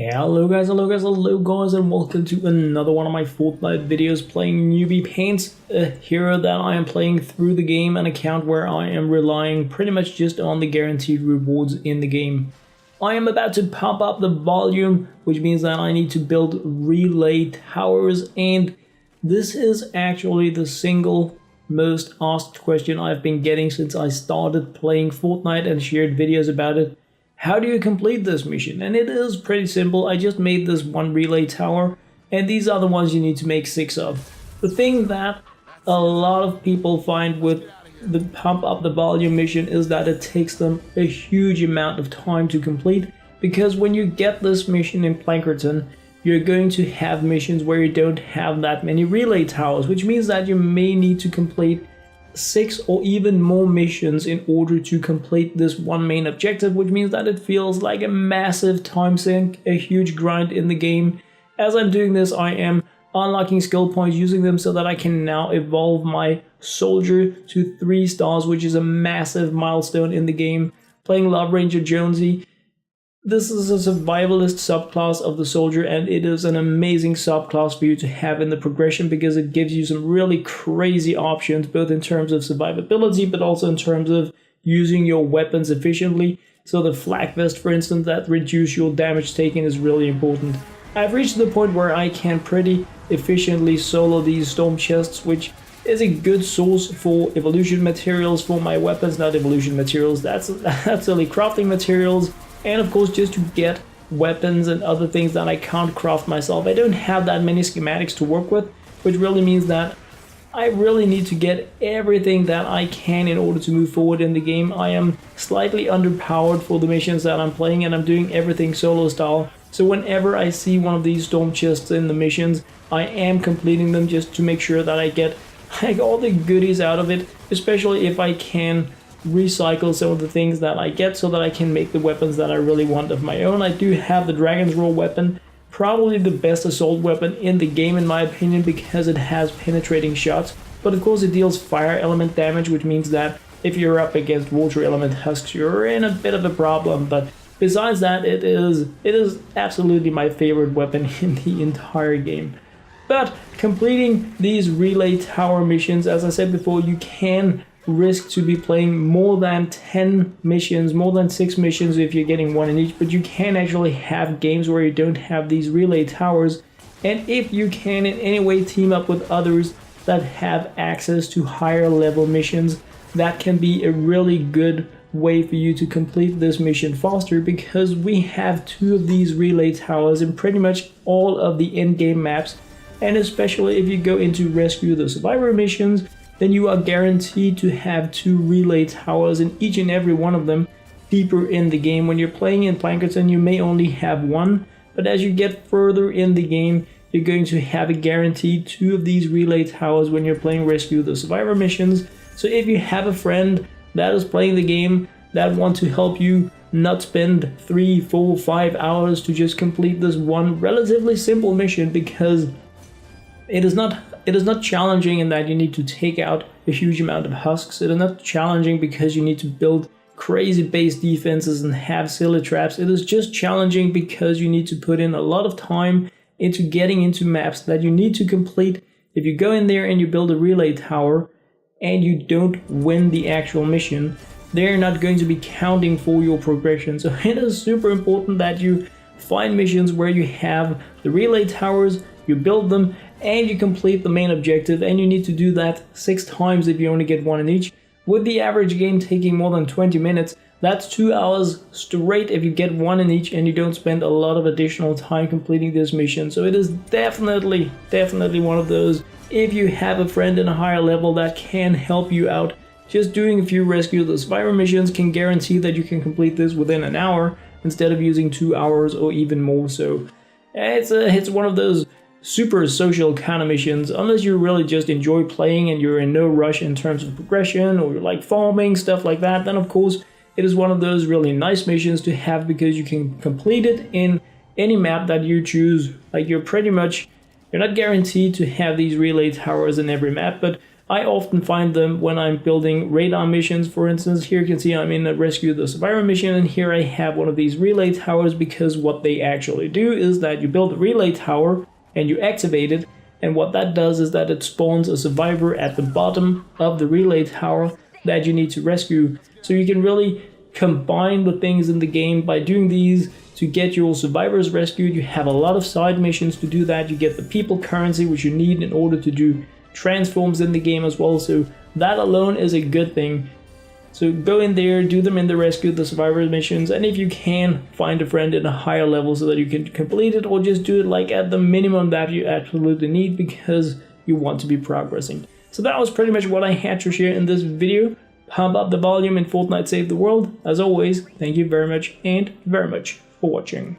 Hello guys, and welcome to another one of my Fortnite videos playing Newbiepants. A hero that I am playing through the game, an account where I am relying pretty much just on the guaranteed rewards in the game. I am about to pump up the volume, which means that I need to build relay towers, and this is actually the single most asked question I've been getting since I started playing Fortnite and shared videos about it. How do you complete this mission? And it is pretty simple. I just made this one relay tower, and these are the ones you need to make 6 of. The thing that a lot of people find with the pump up the volume mission is that it takes them a huge amount of time to complete, because when you get this mission in Plankerton, you're going to have missions where you don't have that many relay towers, which means that you may need to complete 6 or even more missions in order to complete this one main objective, which means that it feels like a massive time sink, a huge grind in the game. As I'm doing this, I am unlocking skill points, using them so that I can now evolve my soldier to 3 stars, which is a massive milestone in the game. Playing Love Ranger Jonesy. This is a survivalist subclass of the soldier, and it is an amazing subclass for you to have in the progression because it gives you some really crazy options, both in terms of survivability but also in terms of using your weapons efficiently. So the flak vest, for instance, that reduce your damage taken is really important. I've reached the point where I can pretty efficiently solo these storm chests, which is a good source for evolution materials for my weapons. Not evolution materials, that's only crafting materials. And of course, just to get weapons and other things that I can't craft myself. I don't have that many schematics to work with, which really means that I really need to get everything that I can in order to move forward in the game. I am slightly underpowered for the missions that I'm playing, and I'm doing everything solo style. So whenever I see one of these storm chests in the missions, I am completing them just to make sure that I get like all the goodies out of it, especially if I can recycle some of the things that I get so that I can make the weapons that I really want of my own. I do have the Dragon's Roar weapon, probably the best assault weapon in the game in my opinion, because it has penetrating shots, but of course it deals fire element damage, which means that if you're up against water element husks, you're in a bit of a problem. But besides that, it is absolutely my favorite weapon in the entire game. But completing these relay tower missions, as I said before, you can risk to be playing more than 10 missions, more than 6 missions if you're getting one in each, but you can actually have games where you don't have these relay towers. And if you can in any way team up with others that have access to higher level missions, that can be a really good way for you to complete this mission faster, because we have 2 of these relay towers in pretty much all of the end game maps. And especially if you go into Rescue the Survivor missions, then you are guaranteed to have 2 relay towers in each and every one of them deeper in the game. When you're playing in Plankerton, you may only have 1, but as you get further in the game, you're going to have a guaranteed 2 of these relay towers when you're playing Rescue the Survivor missions. So if you have a friend that is playing the game that wants to help you not spend 3, 4, 5 hours to just complete this one relatively simple mission, because it is not challenging in that you need to take out a huge amount of husks. It is not challenging because you need to build crazy base defenses and have silly traps. It is just challenging because you need to put in a lot of time into getting into maps that you need to complete. If you go in there and you build a relay tower and you don't win the actual mission, they're not going to be counting for your progression. So it is super important that you find missions where you have the relay towers, you build them, and you complete the main objective, and you need to do that 6 times if you only get 1 in each. With the average game taking more than 20 minutes, that's 2 hours straight if you get 1 in each and you don't spend a lot of additional time completing this mission. So it is definitely one of those, if you have a friend in a higher level that can help you out, just doing a few Rescue the Survivor missions can guarantee that you can complete this within an hour instead of using 2 hours or even more. So it's one of those super social kind of missions. Unless you really just enjoy playing and you're in no rush in terms of progression, or you like farming, stuff like that, then of course it is one of those really nice missions to have, because you can complete it in any map that you choose. Like you're not guaranteed to have these relay towers in every map, but I often find them when I'm building radar missions. For instance, here you can see I'm in a Rescue the Survivor mission, and here I have one of these relay towers, because what they actually do is that you build a relay tower and you activate it, and what that does is that it spawns a survivor at the bottom of the relay tower that you need to rescue. So you can really combine the things in the game by doing these to get your survivors rescued. You have a lot of side missions to do that. You get the people currency, which you need in order to do transforms in the game as well, so that alone is a good thing. So go in there, do them in the Rescue the Survivor missions, and if you can, find a friend in a higher level so that you can complete it, or just do it like at the minimum that you absolutely need because you want to be progressing. So that was pretty much what I had to share in this video. Pump up the volume in FortNite Save the World. As always, thank you very much for watching.